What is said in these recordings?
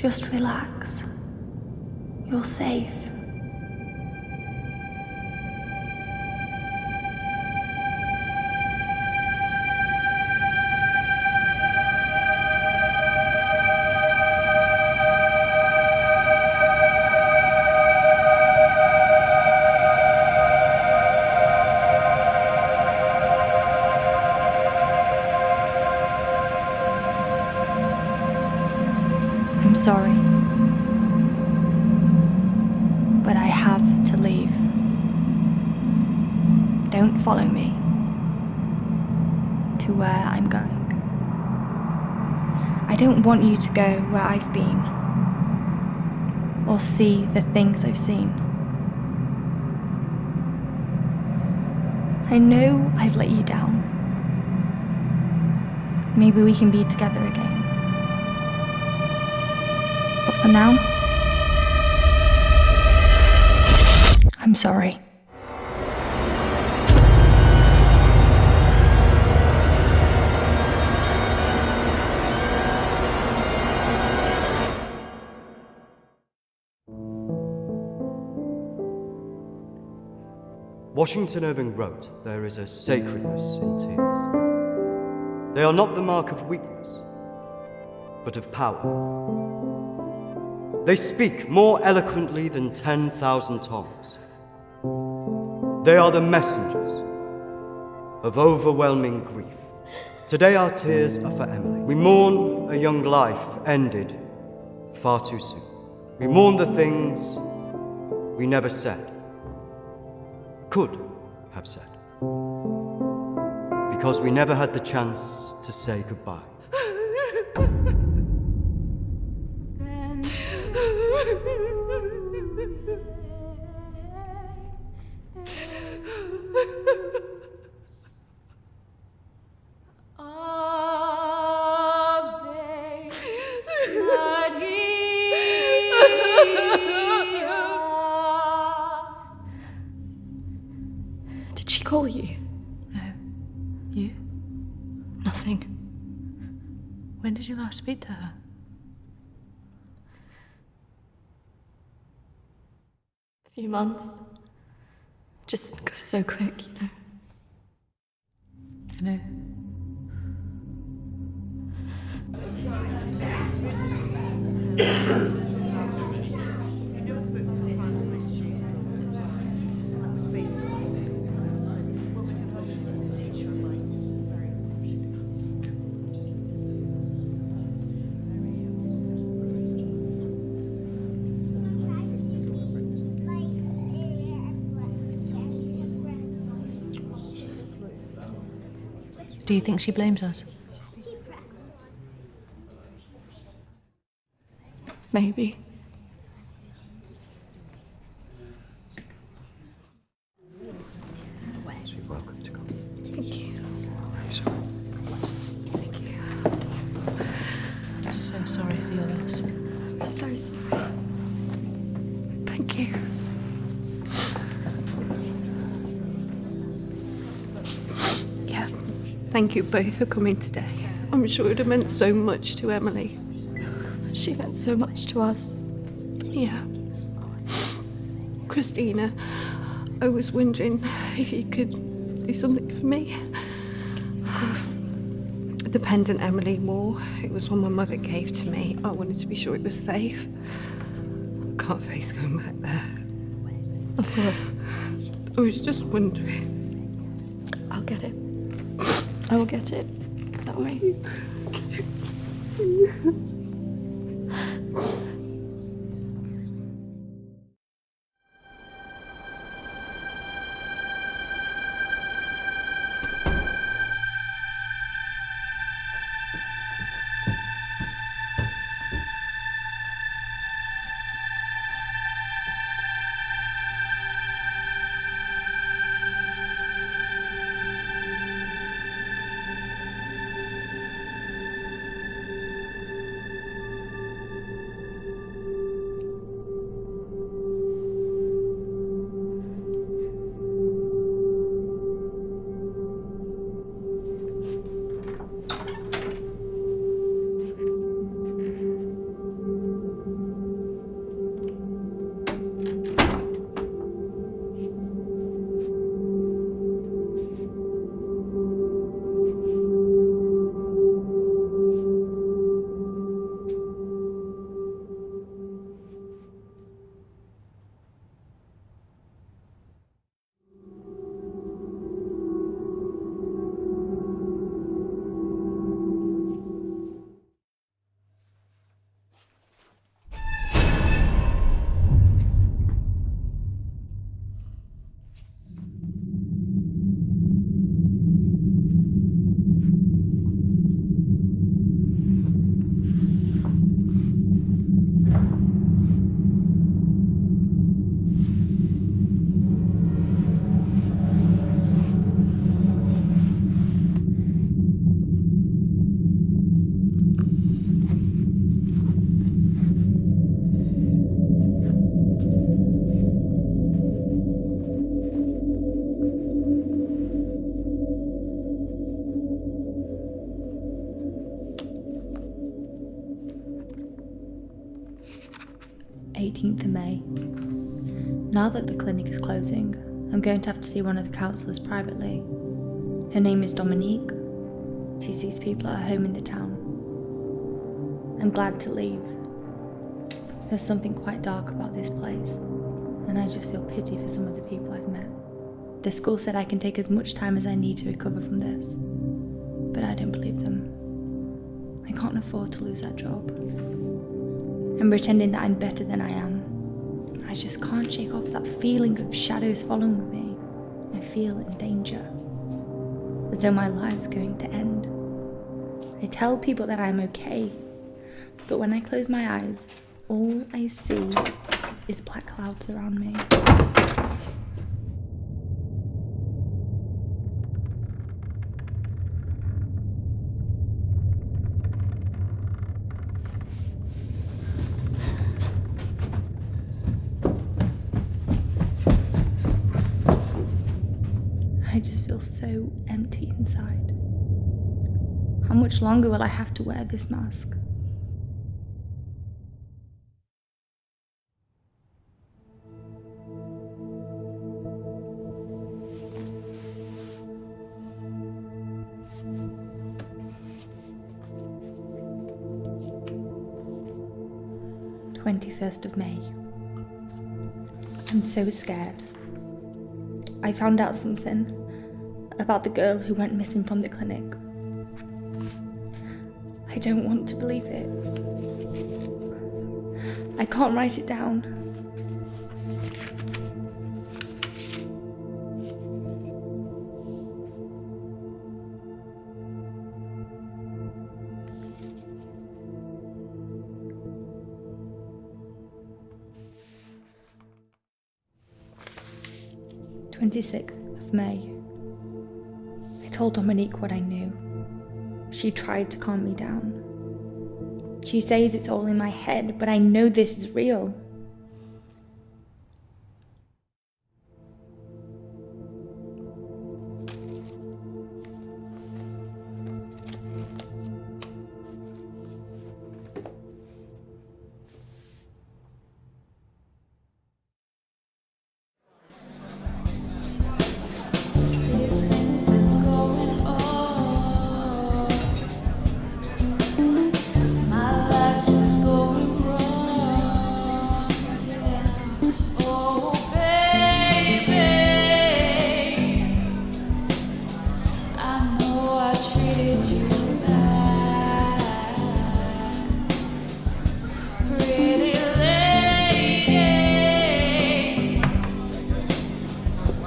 Just relax. You're safe. I'm sorry, but I have to leave. Don't follow me to where I'm going. I don't want you to go where I've been or see the things I've seen. I know I've let you down. Maybe we can be together again. But for now, I'm sorry. Washington Irving wrote, "There is a sacredness in tears. They are not the mark of weakness, but of power. They speak more eloquently than 10,000 tongues. They are the messengers of overwhelming grief. Today our tears are for Emily. We mourn a young life ended far too soon. We mourn the things we never said, could have said, because we never had the chance to say goodbye. Did she call you? No. You? Nothing. When did you last speak to her? A few months. Just goes so quick, you know. I know. Do you think she blames us? Maybe. You're welcome to come. Thank you. I'm sorry. Thank you. I'm so sorry for your loss. I'm so sorry. Thank you. Yeah. Thank you both for coming today. I'm sure it would have meant so much to Emily. She meant so much to us. Yeah. Christina, I was wondering if you could do something for me. Of course. The pendant Emily wore, it was one my mother gave to me. I wanted to be sure it was safe. I can't face going back there. Of course. I was just wondering. I'll get it. I will get it. Don't worry. 18th of May. Now that the clinic is closing, I'm going to have to see one of the counsellors privately. Her name is Dominique. She sees people at her home in the town. I'm glad to leave. There's something quite dark about this place, and I just feel pity for some of the people I've met. The school said I can take as much time as I need to recover from this, but I don't believe them. I can't afford to lose that job. I'm pretending that I'm better than I am. I just can't shake off that feeling of shadows following me. I feel in danger, as though my life's going to end. I tell people that I'm okay, but when I close my eyes, all I see is black clouds around me. I just feel so empty inside. How much longer will I have to wear this mask? of May. I'm so scared. I found out something about the girl who went missing from the clinic. I don't want to believe it. I can't write it down. of May. I told Dominique what I knew. She tried to calm me down. She says it's all in my head, but I know this is real.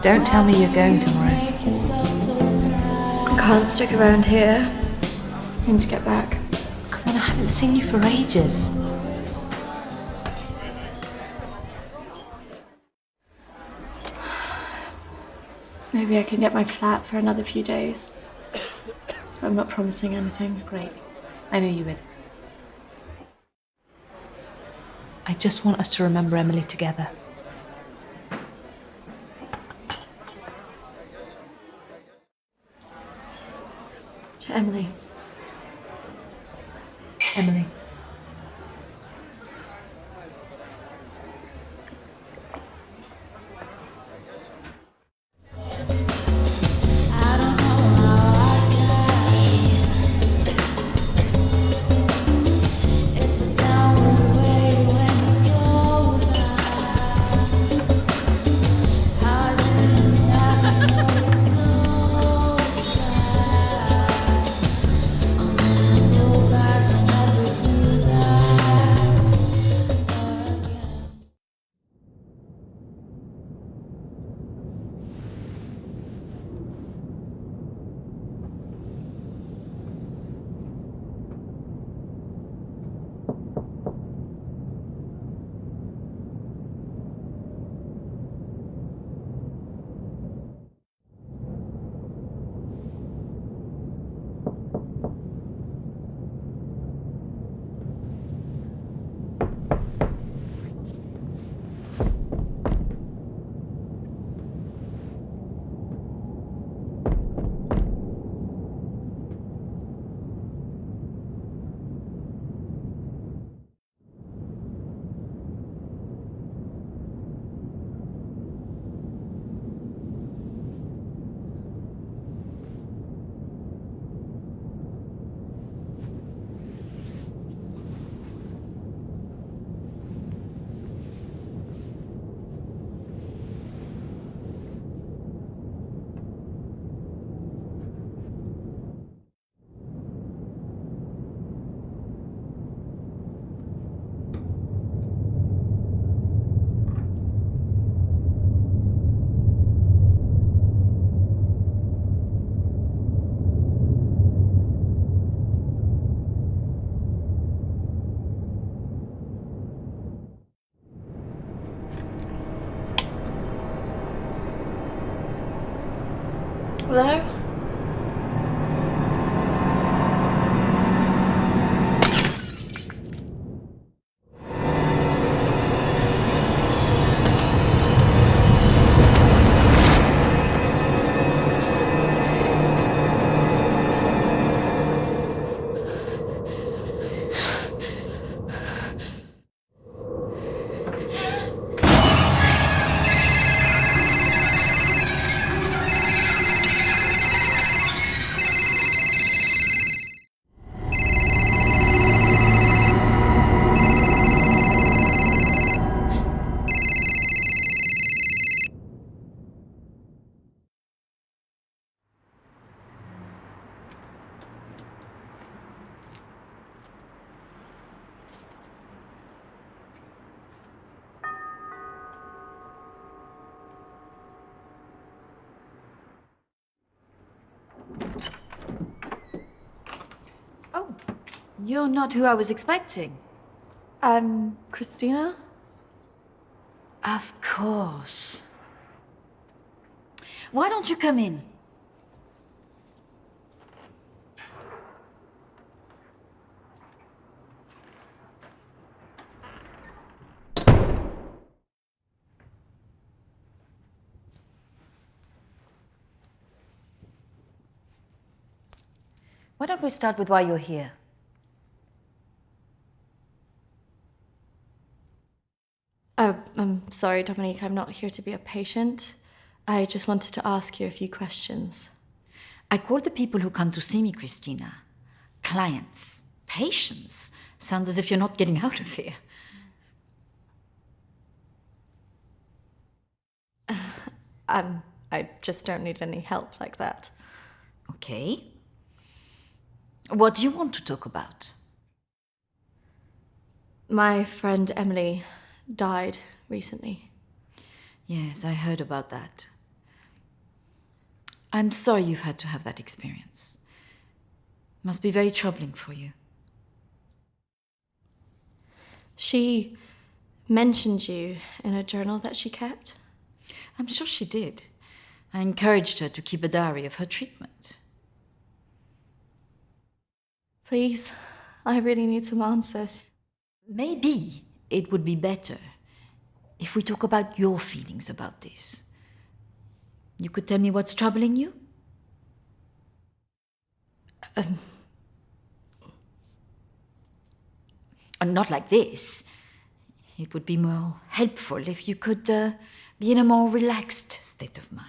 Don't tell me you're going tomorrow. I can't stick around here. I need to get back. Come on, I haven't seen you for ages. Maybe I can get my flat for another few days. I'm not promising anything. Great. I knew you would. I just want us to remember Emily together. To Emily. Emily. Hello? Oh, you're not who I was expecting. Christina? Of course. Why don't you come in? Why don't we start with why you're here? I'm sorry, Dominique, I'm not here to be a patient. I just wanted to ask you a few questions. I call the people who come to see me, Christina, clients. Patients. Sounds as if you're not getting out of here. I just don't need any help like that. Okay. What do you want to talk about? My friend Emily died recently. Yes, I heard about that. I'm sorry you've had to have that experience. Must be very troubling for you. She mentioned you in a journal that she kept. I'm sure she did. I encouraged her to keep a diary of her treatment. Please, I really need some answers. Maybe it would be better if we talk about your feelings about this. You could tell me what's troubling you? Not like this. It would be more helpful if you could be in a more relaxed state of mind.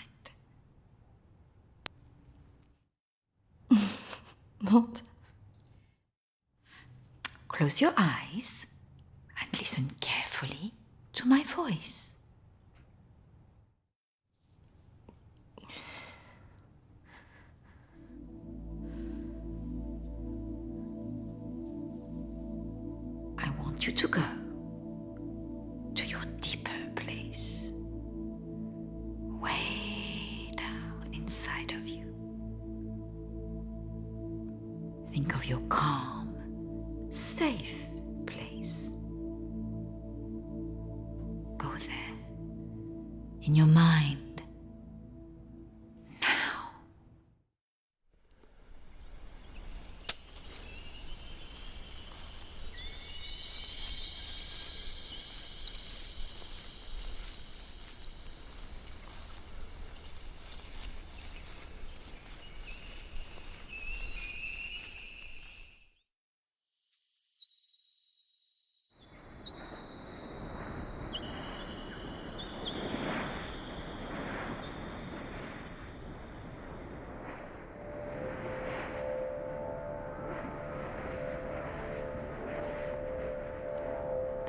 What? Close your eyes and listen carefully to my voice. I want you to go to your deeper place, way down inside of you. Think of your calm, safe place. Go there, in your mind, now.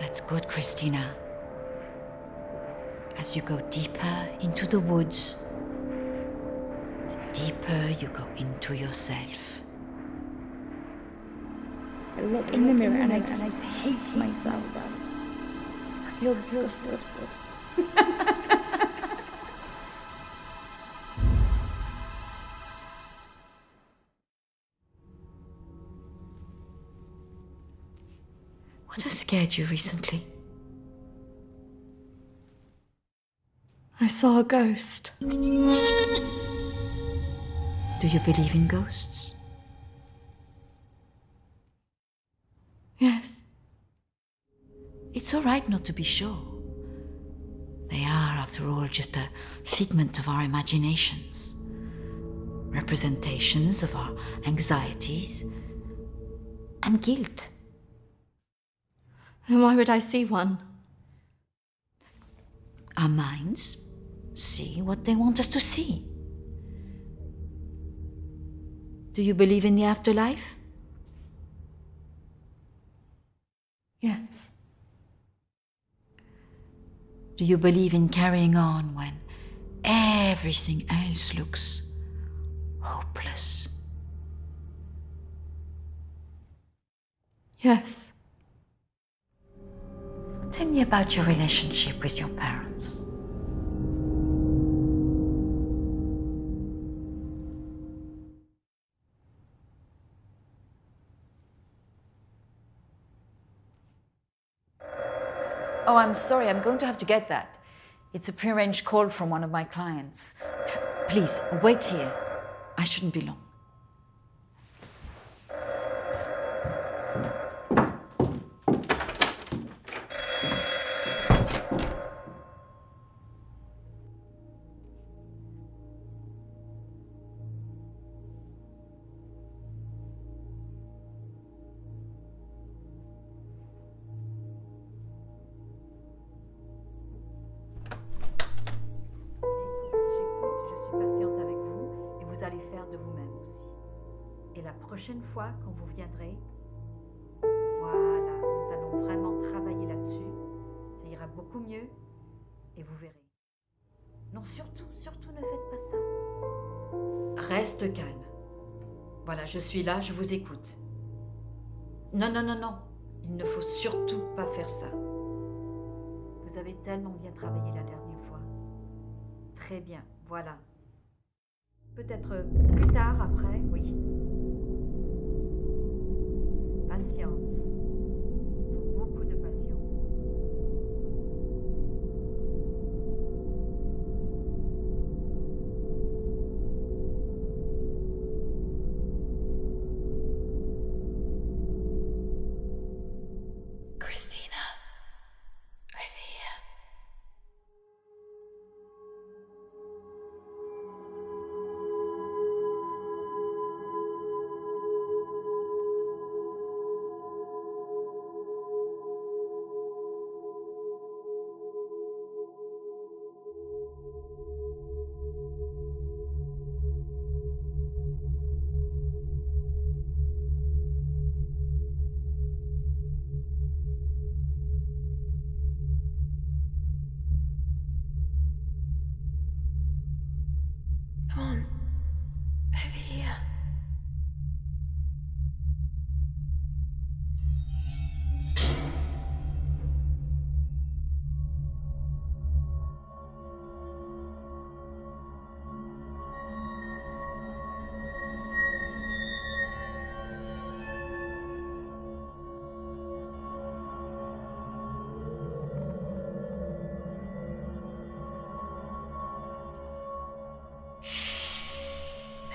That's good, Christina. As you go deeper into the woods, the deeper you go into yourself. I look in the mirror and I just hate myself. I feel disgusted. What has scared you recently? I saw a ghost. Do you believe in ghosts? Yes. It's all right not to be sure. They are, after all, just a figment of our imaginations, representations of our anxieties and guilt. Then why would I see one? Our minds see what they want us to see. Do you believe in the afterlife? Yes. Do you believe in carrying on when everything else looks hopeless? Yes. Tell me about your relationship with your parents. Oh, I'm sorry, I'm going to have to get that. It's a prearranged call from one of my clients. Please, wait here. I shouldn't be long. Prochaine fois, quand vous viendrez, voilà, nous allons vraiment travailler là-dessus. Ça ira beaucoup mieux et vous verrez. Non, surtout ne faites pas ça. Reste calme. Voilà, je suis là, je vous écoute. Non, il ne faut surtout pas faire ça. Vous avez tellement bien travaillé la dernière fois. Très bien, voilà. Peut-être plus tard, après, oui. Patience. Beaucoup de patience. Christina, over here. Come on, over here.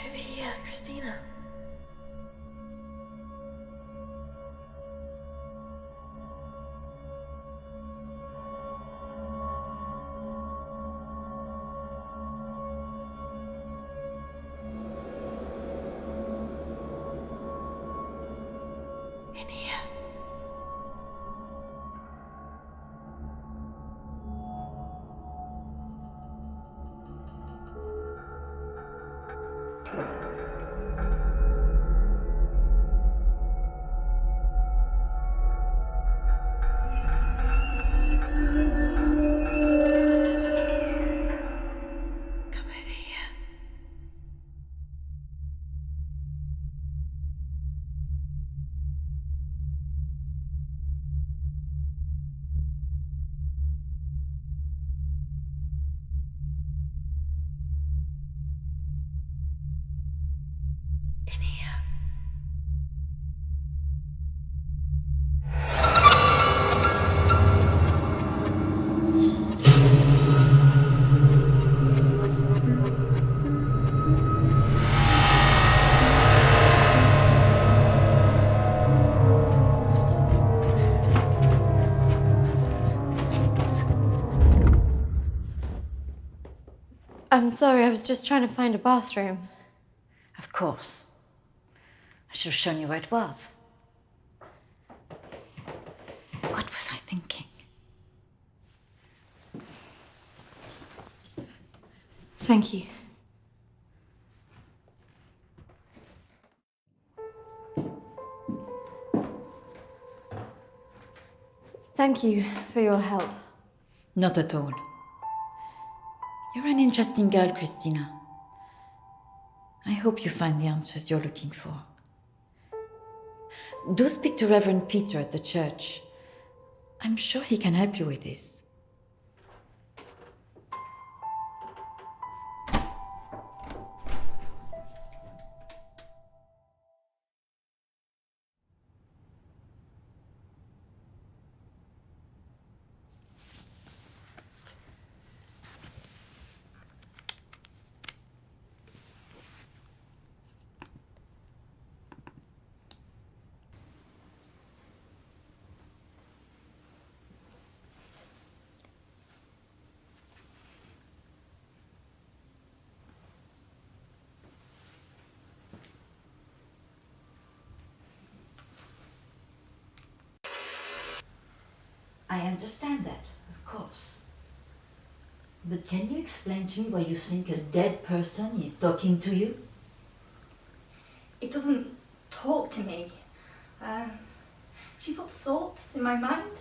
Over here, Christina. In here. Come over here. In here. I'm sorry, I was just trying to find a bathroom. Of course. I should have shown you where it was. What was I thinking? Thank you. Thank you for your help. Not at all. You're an interesting girl, Christina. I hope you find the answers you're looking for. Do speak to Reverend Peter at the church. I'm sure he can help you with this. I understand that, of course. But can you explain to me why you think a dead person is talking to you? It doesn't talk to me. She puts thoughts in my mind.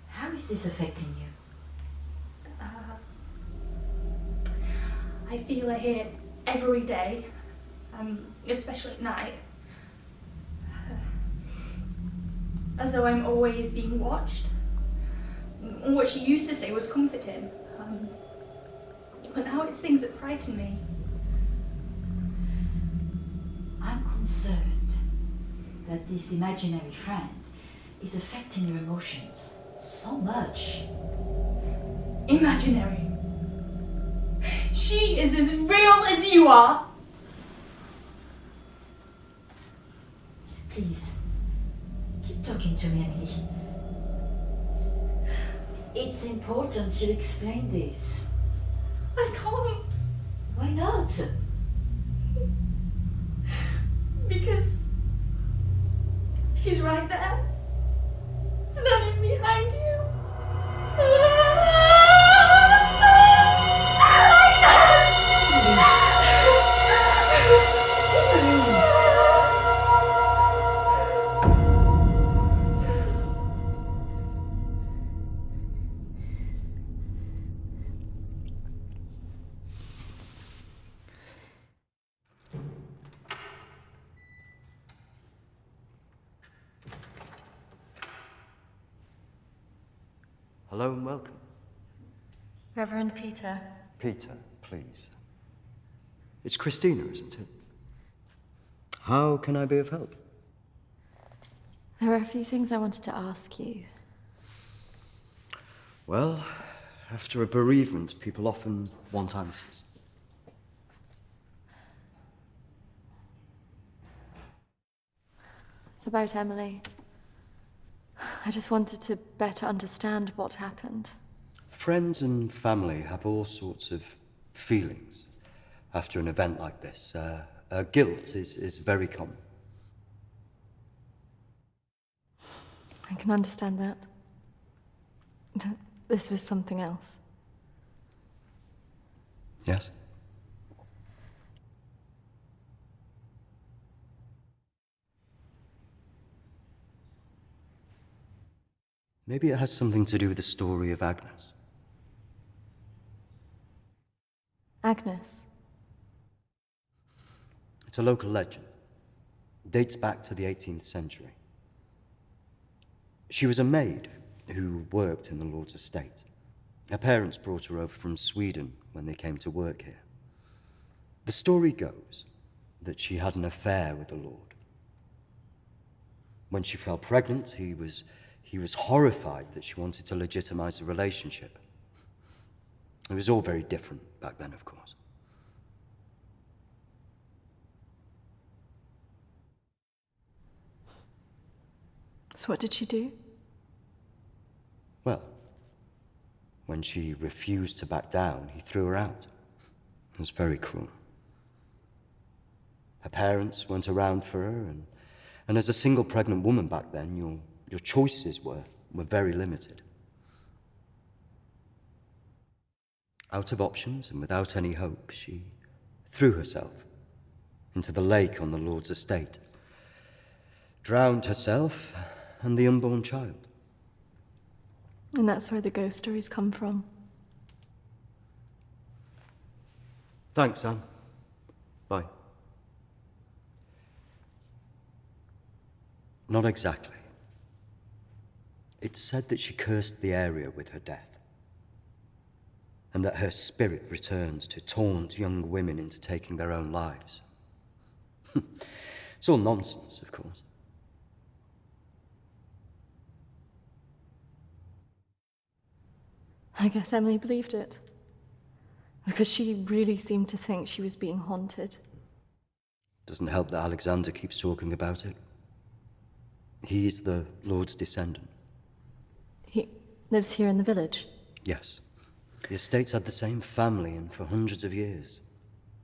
How is this affecting you? I feel her here every day, especially at night. As though I'm always being watched. What she used to say was comforting, but now it's things that frighten me. I'm concerned that this imaginary friend is affecting your emotions so much. Imaginary. She is as real as you are. Please, keep talking to me, Emily. It's important you explain this. I can't. Why not? Because she's right there, standing behind you. Hello and welcome. Reverend Peter. Peter, please. It's Christina, isn't it? How can I be of help? There are a few things I wanted to ask you. Well, after a bereavement, people often want answers. It's about Emily. I just wanted to better understand what happened. Friends and family have all sorts of feelings after an event like this. Guilt is very common. I can understand that. But this was something else. Yes? Maybe it has something to do with the story of Agnes. Agnes. It's a local legend. It dates back to the 18th century. She was a maid who worked in the Lord's estate. Her parents brought her over from Sweden when they came to work here. The story goes that she had an affair with the Lord. When she fell pregnant, he was horrified that she wanted to legitimize the relationship. It was all very different back then, of course. So what did she do? Well, when she refused to back down, he threw her out. It was very cruel. Her parents weren't around for her, and as a single pregnant woman back then, your choices were very limited. Out of options and without any hope, she threw herself into the lake on the Lord's estate, drowned herself and the unborn child. And that's where the ghost stories come from. Thanks, Anne. Bye. Not exactly. It's said that she cursed the area with her death, and that her spirit returns to taunt young women into taking their own lives. It's all nonsense, of course. I guess Emily believed it. Because she really seemed to think she was being haunted. Doesn't help that Alexander keeps talking about it. He's the Lord's descendant. He lives here in the village? Yes. The estate's had the same family and for hundreds of years.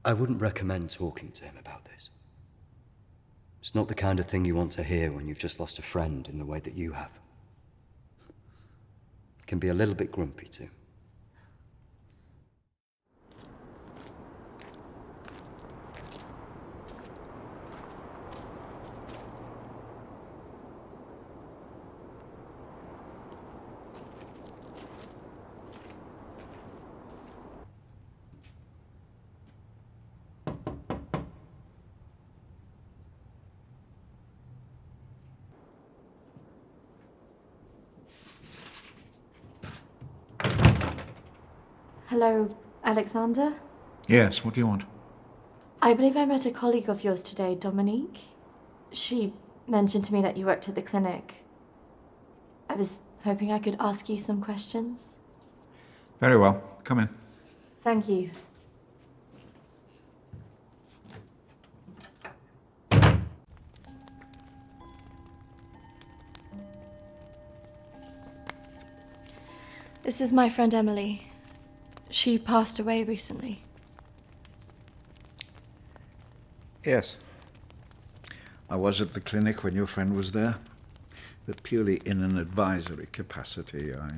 I wouldn't recommend talking to him about this. It's not the kind of thing you want to hear when you've just lost a friend in the way that you have. It can be a little bit grumpy too. Hello, Alexander? Yes, what do you want? I believe I met a colleague of yours today, Dominique. She mentioned to me that you worked at the clinic. I was hoping I could ask you some questions. Very well. Come in. Thank you. This is my friend Emily. She passed away recently. Yes. I was at the clinic when your friend was there, but purely in an advisory capacity. I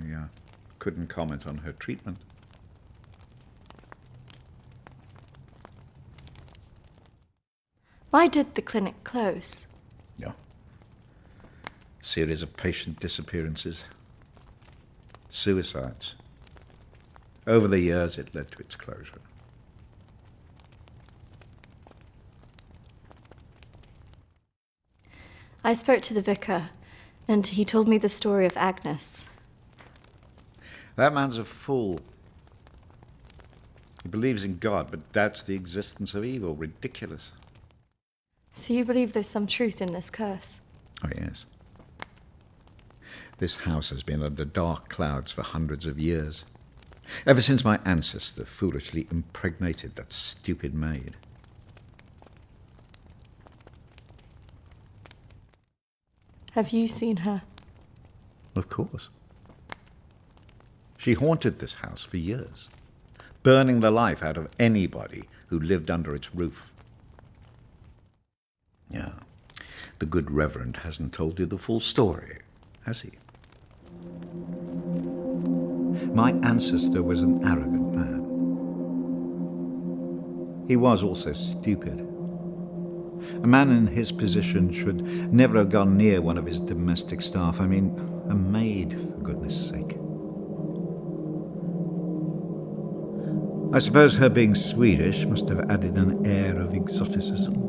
couldn't comment on her treatment. Why did the clinic close? Yeah. Series of patient disappearances. Suicides. Over the years, it led to its closure. I spoke to the vicar, and he told me the story of Agnes. That man's a fool. He believes in God, but doubts the existence of evil. Ridiculous. So you believe there's some truth in this curse? Oh, yes. This house has been under dark clouds for hundreds of years. Ever since my ancestor foolishly impregnated that stupid maid. Have you seen her? Of course. She haunted this house for years, burning the life out of anybody who lived under its roof. Yeah, the good Reverend hasn't told you the full story, has he? My ancestor was an arrogant man. He was also stupid. A man in his position should never have gone near one of his domestic staff. I mean, a maid, for goodness sake. I suppose her being Swedish must have added an air of exoticism.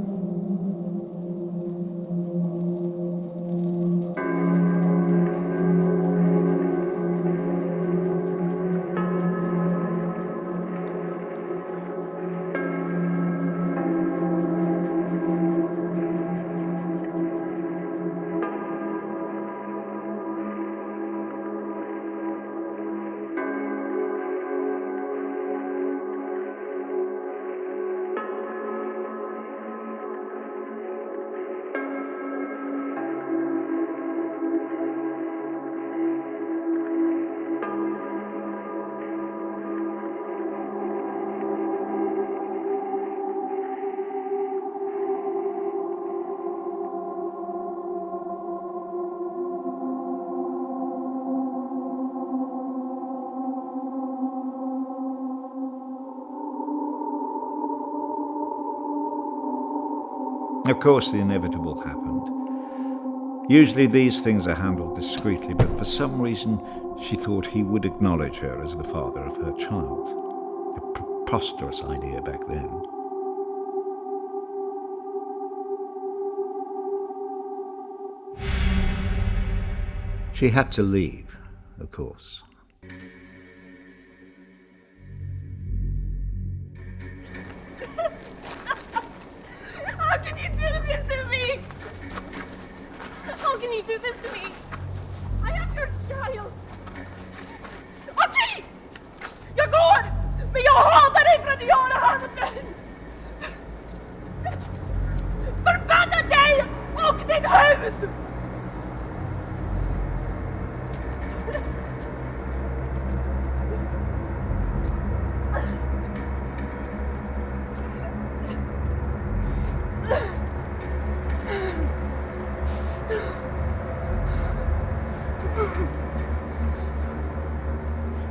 Of course, the inevitable happened. Usually these things are handled discreetly, but for some reason she thought he would acknowledge her as the father of her child. A preposterous idea back then. She had to leave, of course. How can you do this to me? How can you do this to me? I am your child. Okej! Jag går! Men jag hatar dig för att göra det här mot mig! Förbanna dig och ditt hus!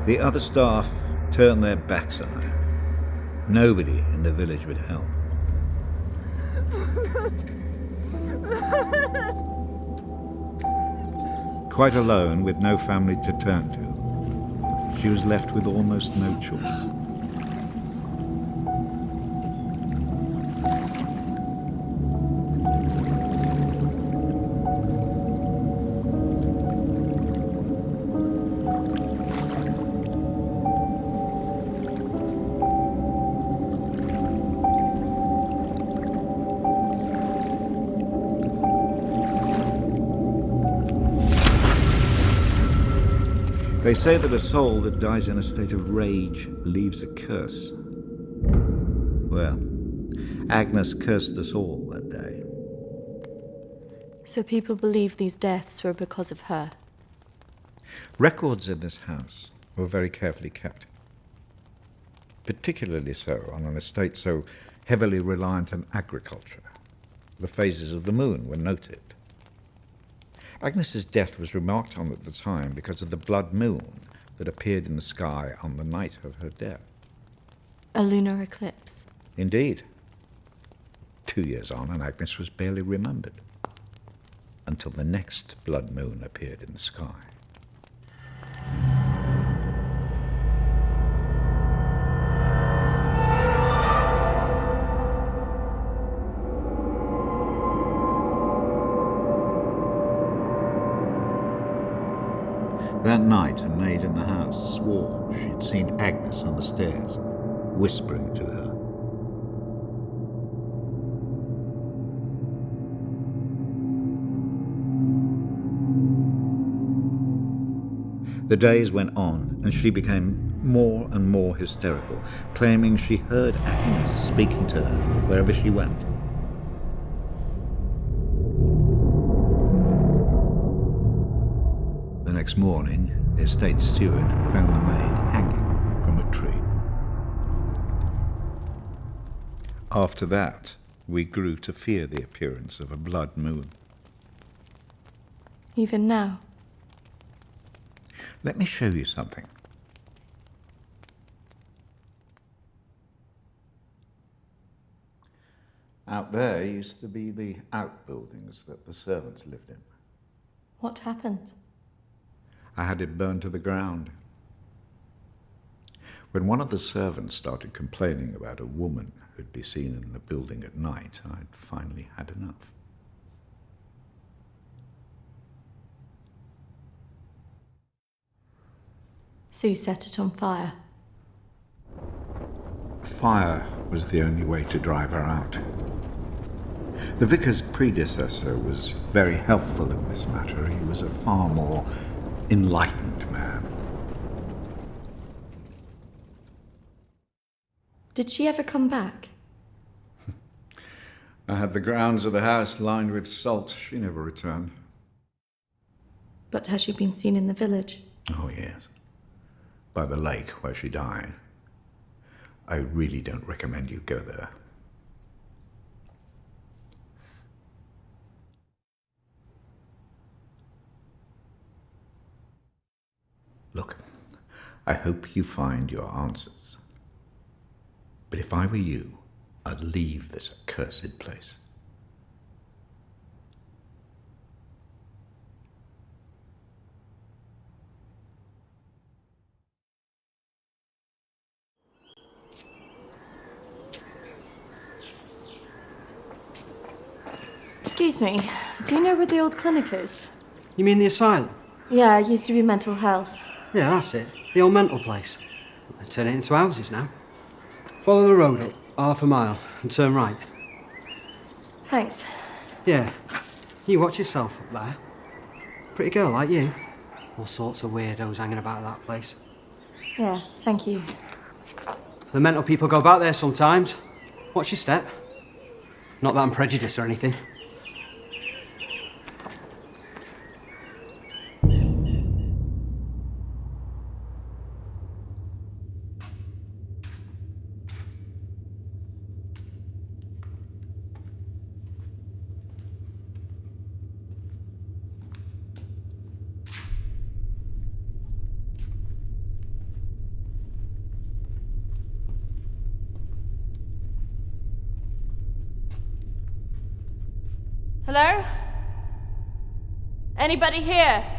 The other staff turned their backs on her. Nobody in the village would help. Quite alone, with no family to turn to, she was left with almost no choice. They say that a soul that dies in a state of rage leaves a curse. Well, Agnes cursed us all that day. So people believe these deaths were because of her. Records in this house were very carefully kept. Particularly so on an estate so heavily reliant on agriculture. The phases of the moon were noted. Agnes's death was remarked on at the time because of the blood moon that appeared in the sky on the night of her death. A lunar eclipse. Indeed. 2 years on, and Agnes was barely remembered, until the next blood moon appeared in the sky. That night, a maid in the house swore she'd seen Agnes on the stairs, whispering to her. The days went on, and she became more and more hysterical, claiming she heard Agnes speaking to her wherever she went. The next morning, the estate steward found the maid hanging from a tree. After that, we grew to fear the appearance of a blood moon. Even now. Let me show you something. Out there used to be the outbuildings that the servants lived in. What happened? I had it burned to the ground. When one of the servants started complaining about a woman who'd be seen in the building at night, I'd finally had enough. So you set it on fire? Fire was the only way to drive her out. The vicar's predecessor was very helpful in this matter. He was a far more enlightened man. Did she ever come back? I had the grounds of the house lined with salt. She never returned. But has she been seen in the village? Oh, yes. By the lake where she died. I really don't recommend you go there. Look, I hope you find your answers. But if I were you, I'd leave this accursed place. Excuse me, do you know where the old clinic is? You mean the asylum? Yeah, it used to be mental health. Yeah, that's it. The old mental place. They turn it into houses now. Follow the road up, half a mile, and turn right. Thanks. Yeah, you watch yourself up there. Pretty girl like you. All sorts of weirdos hanging about that place. Yeah, thank you. The mental people go back there sometimes. Watch your step. Not that I'm prejudiced or anything. Hello? Anybody here?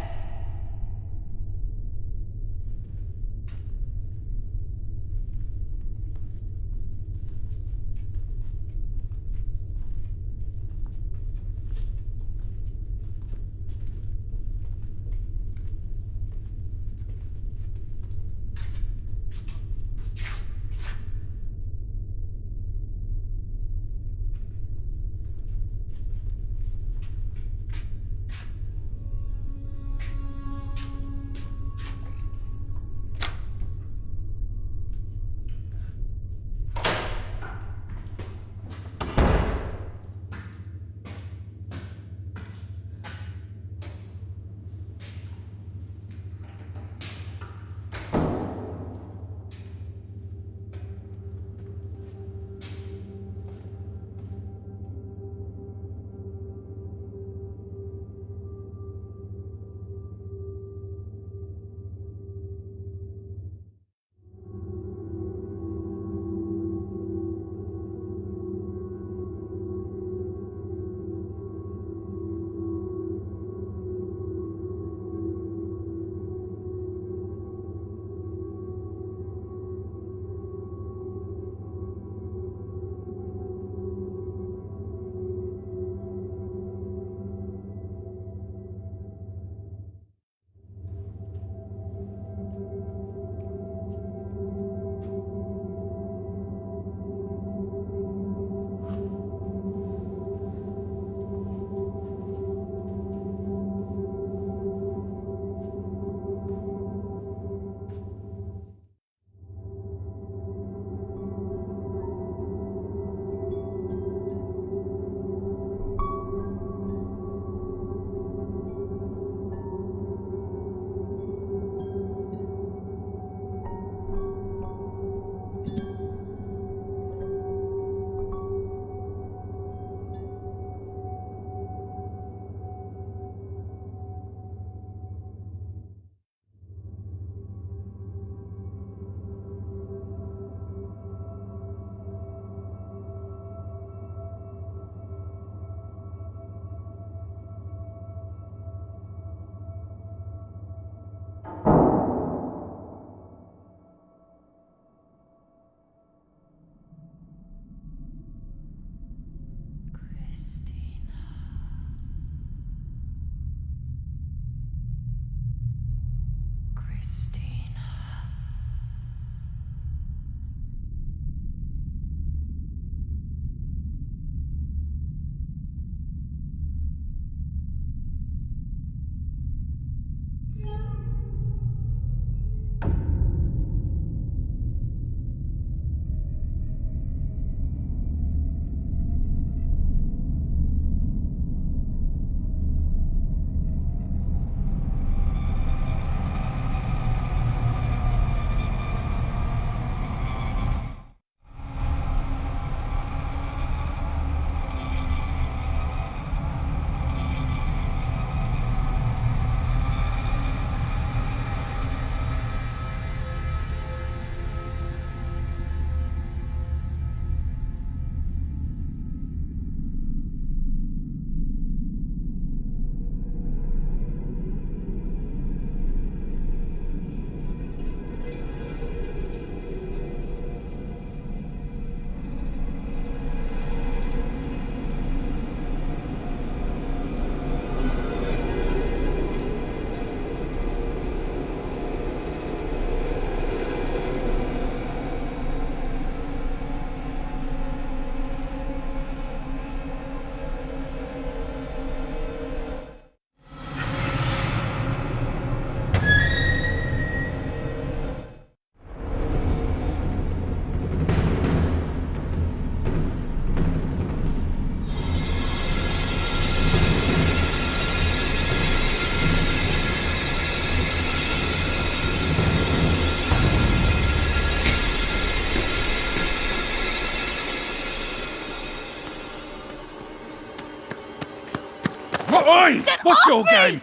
Oi! What's your game?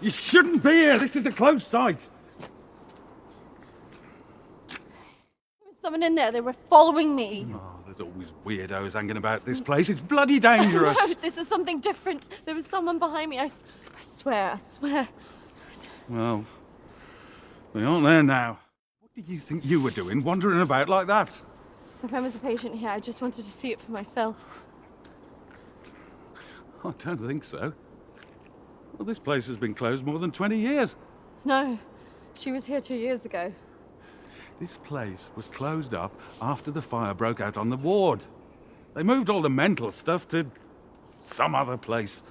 You shouldn't be here. This is a closed site. There was someone in there. They were following me. Oh, there's always weirdos hanging about this place. It's bloody dangerous. No, this is something different. There was someone behind me. I swear. Well, they aren't there now. What do you think you were doing, wandering about like that? My friend was a patient here. I just wanted to see it for myself. I don't think so. Well, this place has been closed more than 20 years. No, she was here 2 years ago. This place was closed up after the fire broke out on the ward. They moved all the mental stuff to some other place.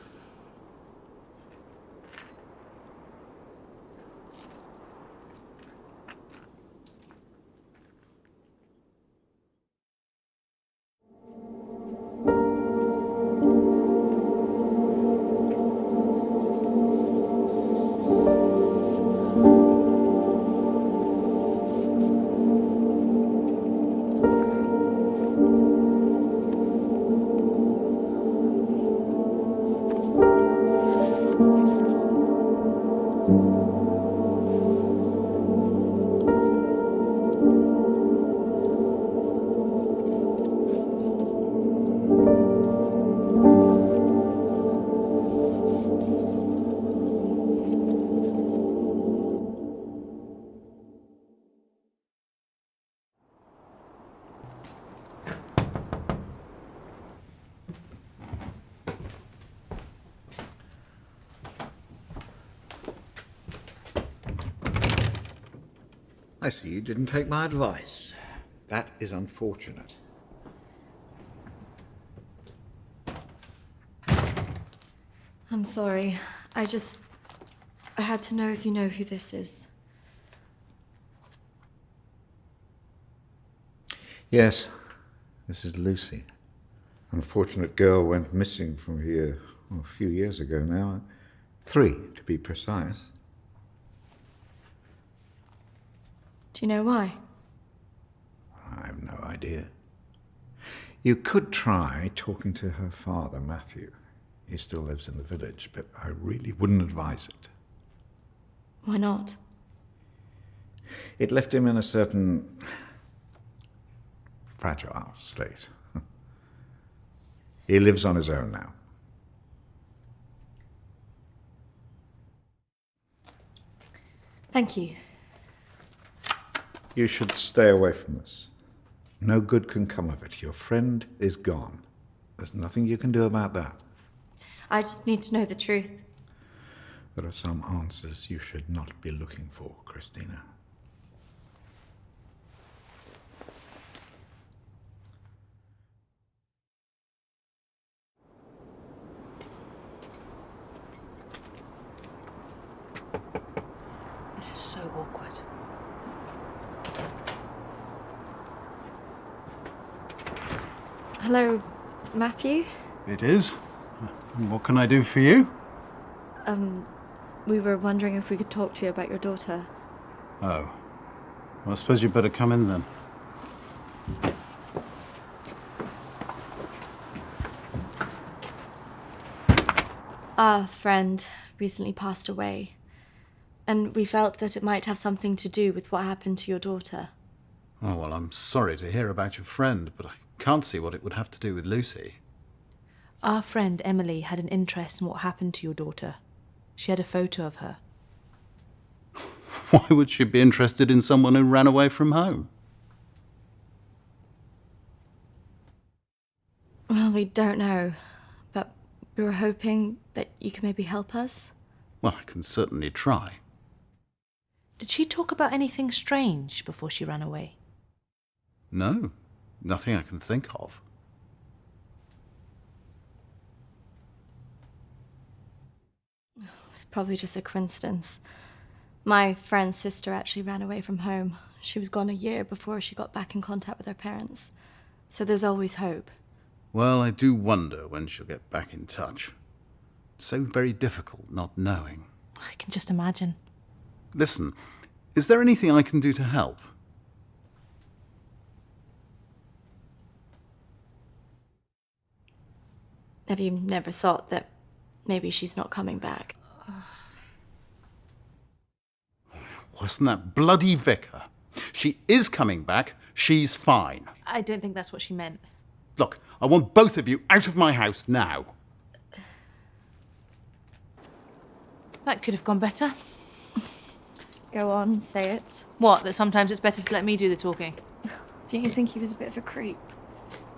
I see you didn't take my advice. That is unfortunate. I'm sorry. I had to know if you know who this is. Yes, this is Lucy. Unfortunate girl went missing from here a few years ago now. 3, to be precise. Do you know why? I have no idea. You could try talking to her father, Matthew. He still lives in the village, but I really wouldn't advise it. Why not? It left him in a certain fragile state. He lives on his own now. Thank you. You should stay away from this. No good can come of it. Your friend is gone. There's nothing you can do about that. I just need to know the truth. There are some answers you should not be looking for, Christina. This is so awkward. Hello, Matthew? It is. What can I do for you? We were wondering if we could talk to you about your daughter. Oh. Well, I suppose you'd better come in then. Our friend recently passed away, and we felt that it might have something to do with what happened to your daughter. Oh, well, I'm sorry to hear about your friend, but I can't see what it would have to do with Lucy. Our friend Emily had an interest in what happened to your daughter. She had a photo of her. Why would she be interested in someone who ran away from home? Well, we don't know, but we were hoping that you could maybe help us. Well, I can certainly try. Did she talk about anything strange before she ran away? No, nothing I can think of. It's probably just a coincidence. My friend's sister actually ran away from home. She was gone a year before she got back in contact with her parents. So there's always hope. Well, I do wonder when she'll get back in touch. It's so very difficult not knowing. I can just imagine. Listen, is there anything I can do to help? Have you never thought that maybe she's not coming back. Wasn't that bloody vicar? She is coming back. She's fine. I don't think that's what she meant. Look, I want both of you out of my house now. That could have gone better. Go on, say it. What, that sometimes it's better to let me do the talking? Don't you think he was a bit of a creep?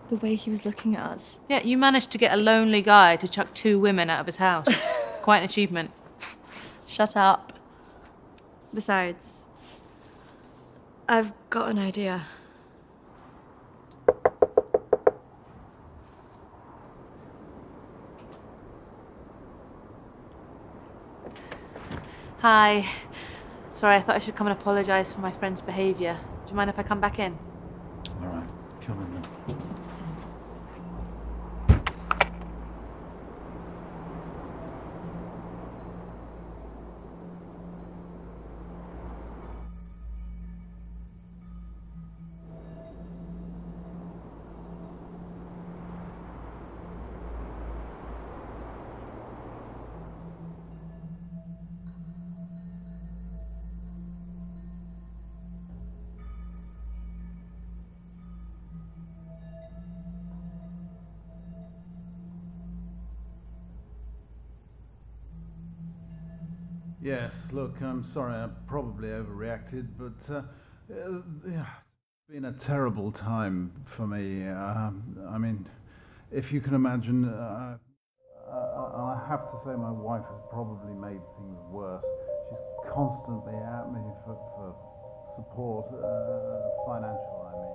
The way he was looking at us. Yeah, you managed to get a lonely guy to chuck 2 women out of his house. Quite an achievement. Shut up. Besides, I've got an idea. Hi. Sorry, I thought I should come and apologise for my friend's behaviour. Do you mind if I come back in? All right, come in then. Yes, look, I'm sorry, I probably overreacted, but yeah, it's been a terrible time for me. I mean, if you can imagine, I have to say my wife has probably made things worse. She's constantly at me for support, financial, I mean.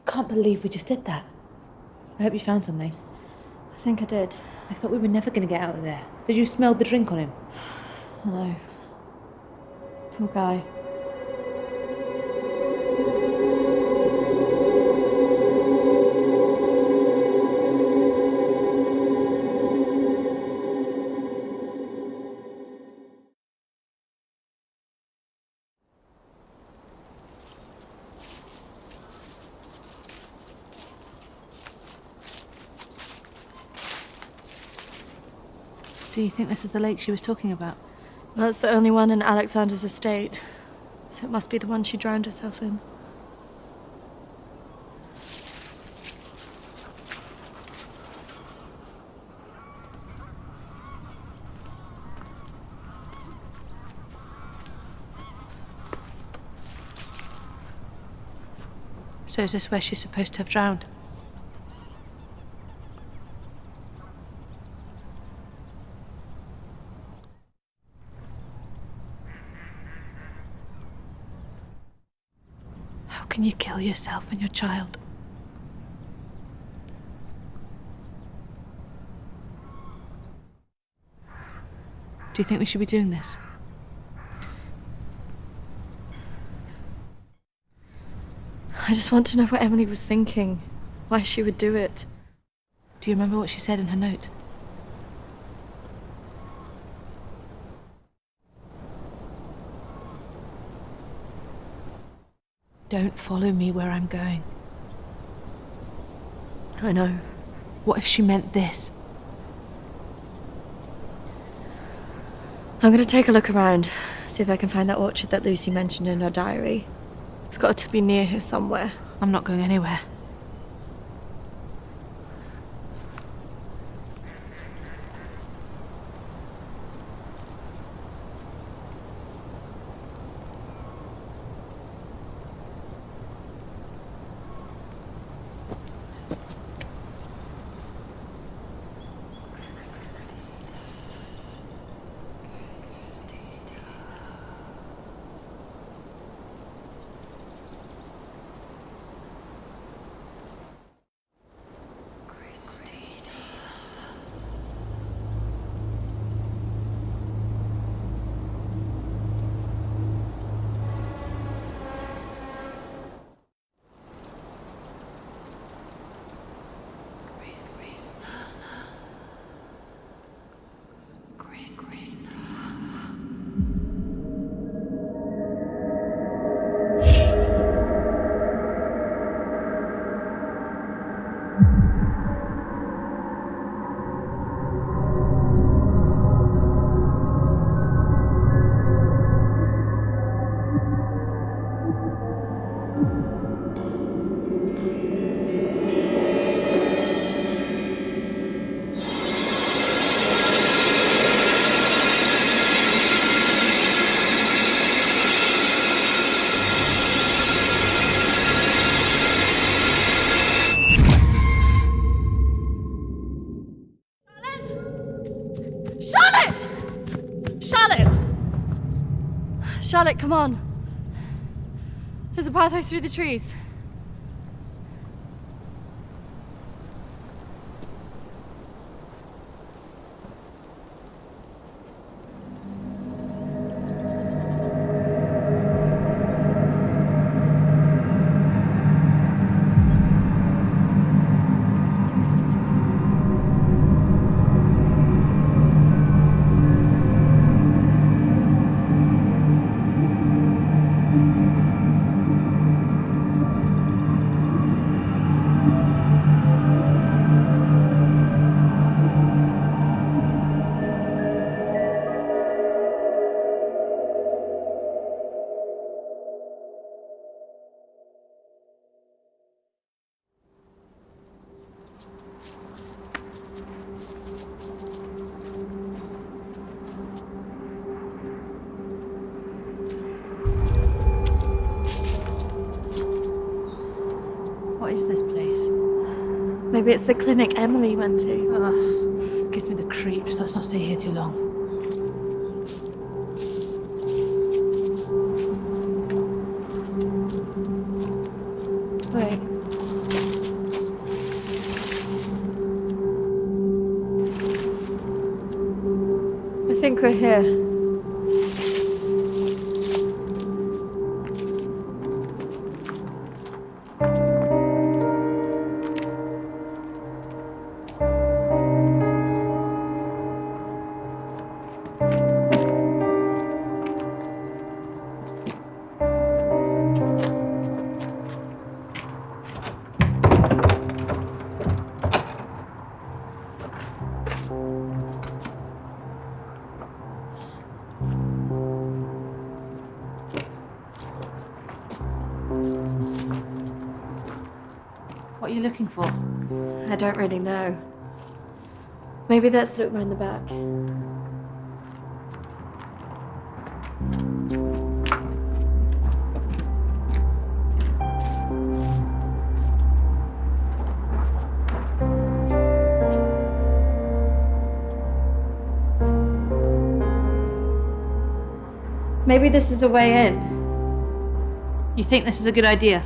Can't believe we just did that. I hope you found something. I think I did. I thought we were never going to get out of there. Did you smell the drink on him? I know. Poor guy. Do you think this is the lake she was talking about? Well, that's the only one in Alexander's estate, so it must be the one she drowned herself in. So is this where she's supposed to have drowned? How can you kill yourself and your child? Do you think we should be doing this? I just want to know what Emily was thinking, why she would do it. Do you remember what she said in her note? Don't follow me where I'm going. I know. What if she meant this? I'm gonna take a look around, see if I can find that orchard that Lucy mentioned in her diary. It's got to be near here somewhere. I'm not going anywhere. Charlotte, come on. There's a pathway through the trees. What is this place? Maybe it's the clinic Emily went to. Ugh, gives me the creeps. Let's not stay here too long. Wait. I think we're here. What are you looking for? I don't really know. Maybe let's look round the back. Maybe this is a way in. You think this is a good idea?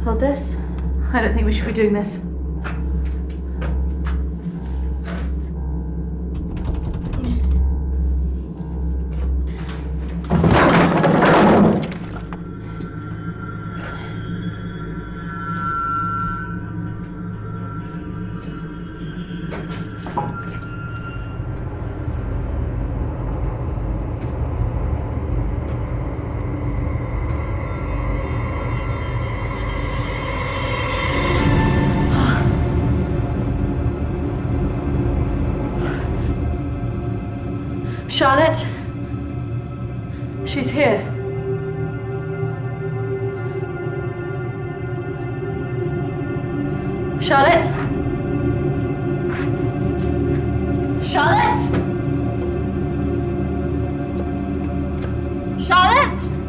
Hold this. I don't think we should be doing this. Charlotte? She's here. Charlotte? Charlotte? Charlotte?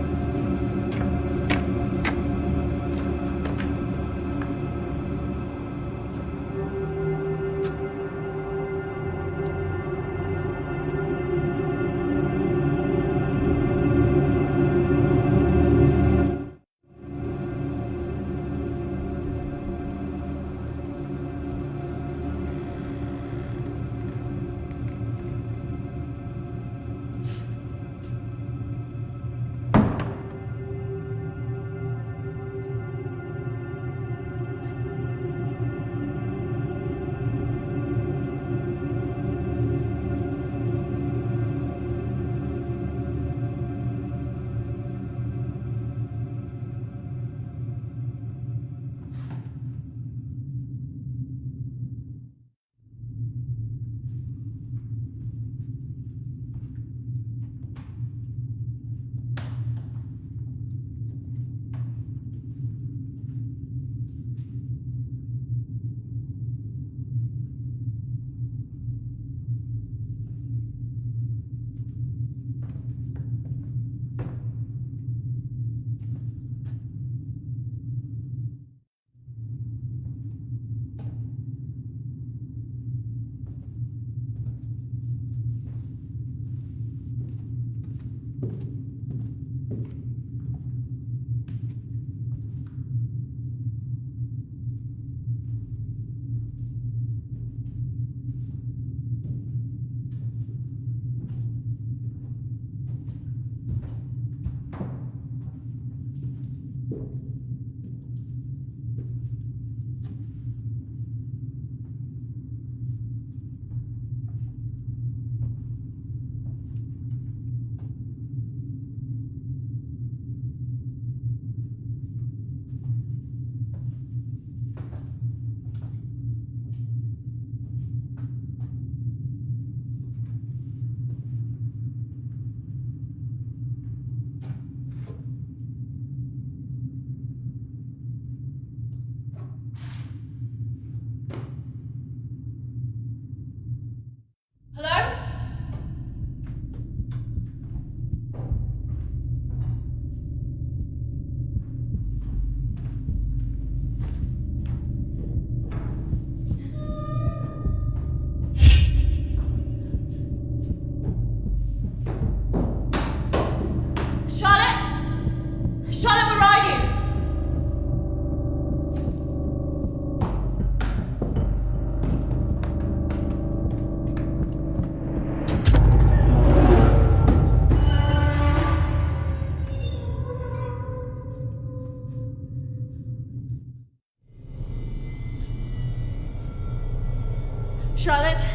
Charlotte?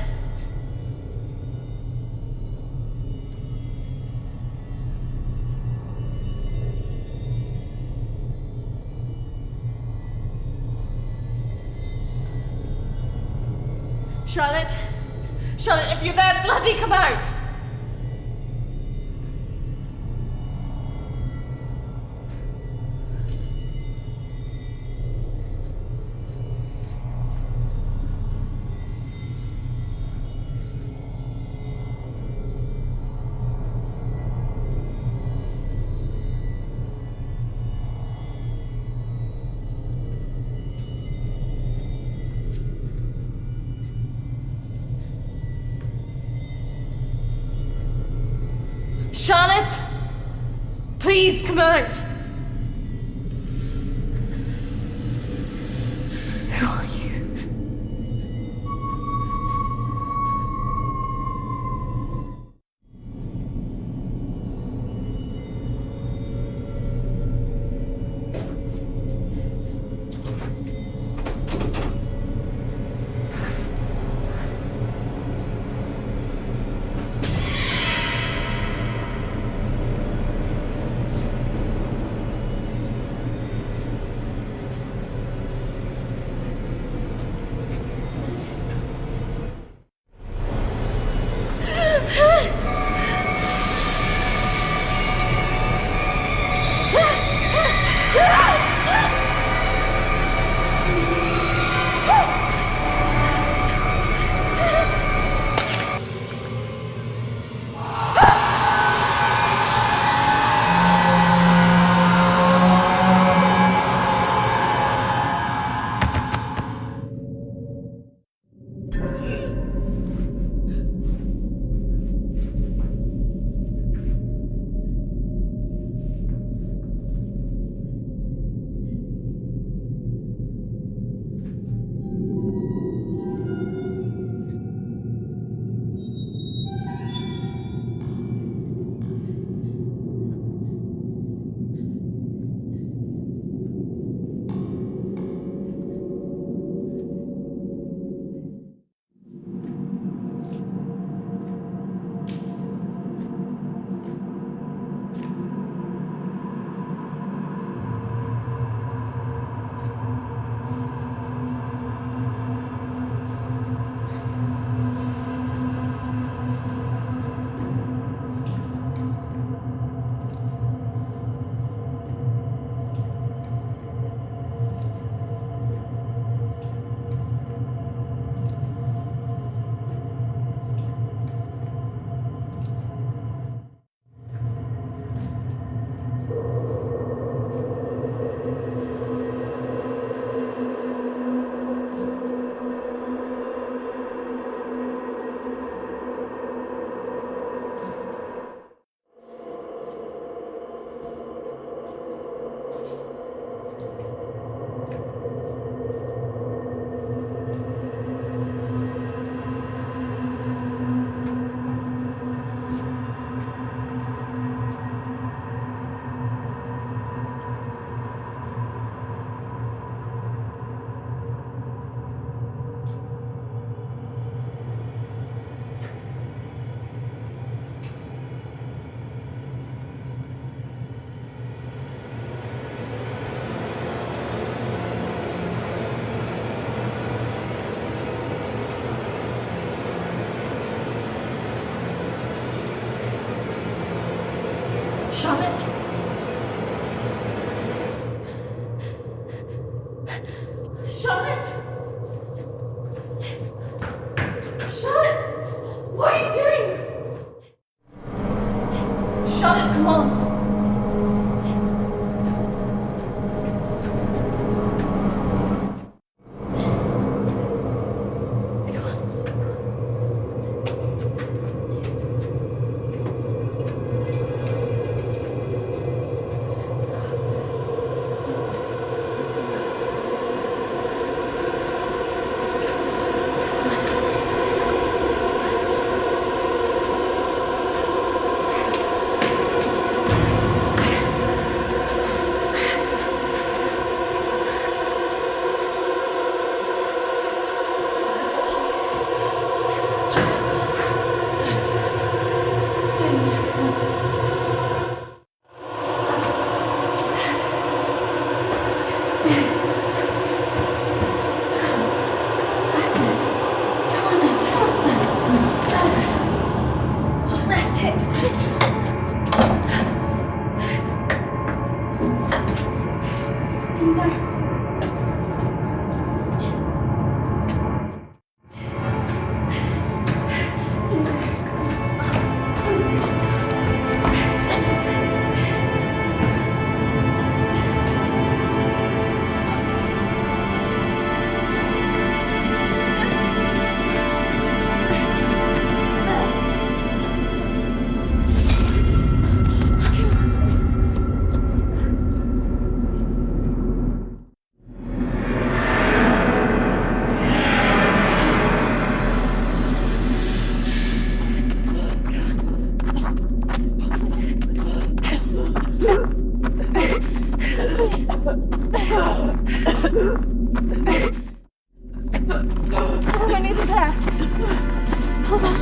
Charlotte? Charlotte, if you're there, bloody come out! Charlotte! Please come out! Who are you? Charlotte! Charlotte! Charlotte! What are you doing? Charlotte, come on! I need it there. Hold on,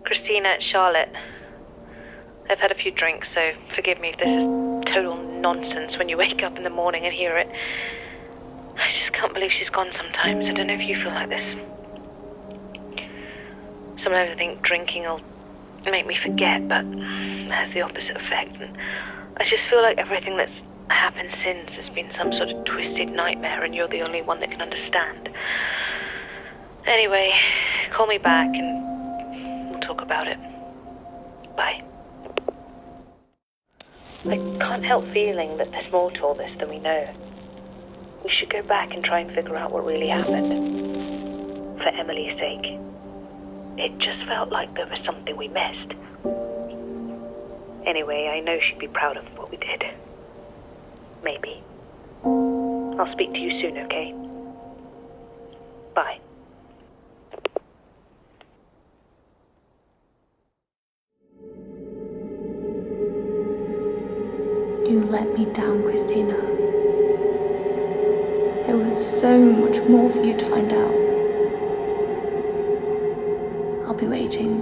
Christina, it's Charlotte. I've had a few drinks, so forgive me if this is total nonsense when you wake up in the morning and hear it. I just can't believe she's gone sometimes. I don't know if you feel like this. Sometimes I think drinking will make me forget, but it has the opposite effect. And I just feel like everything that's happened since has been some sort of twisted nightmare, and you're the only one that can understand. Anyway, call me back and we'll talk about it. Bye. I can't help feeling that there's more to all this than we know. We should go back and try and figure out what really happened. For Emily's sake. It just felt like there was something we missed. Anyway, I know she'd be proud of what we did. Maybe. I'll speak to you soon, okay? Bye. You let me down, Christina. There was so much more for you to find out. I'll be waiting.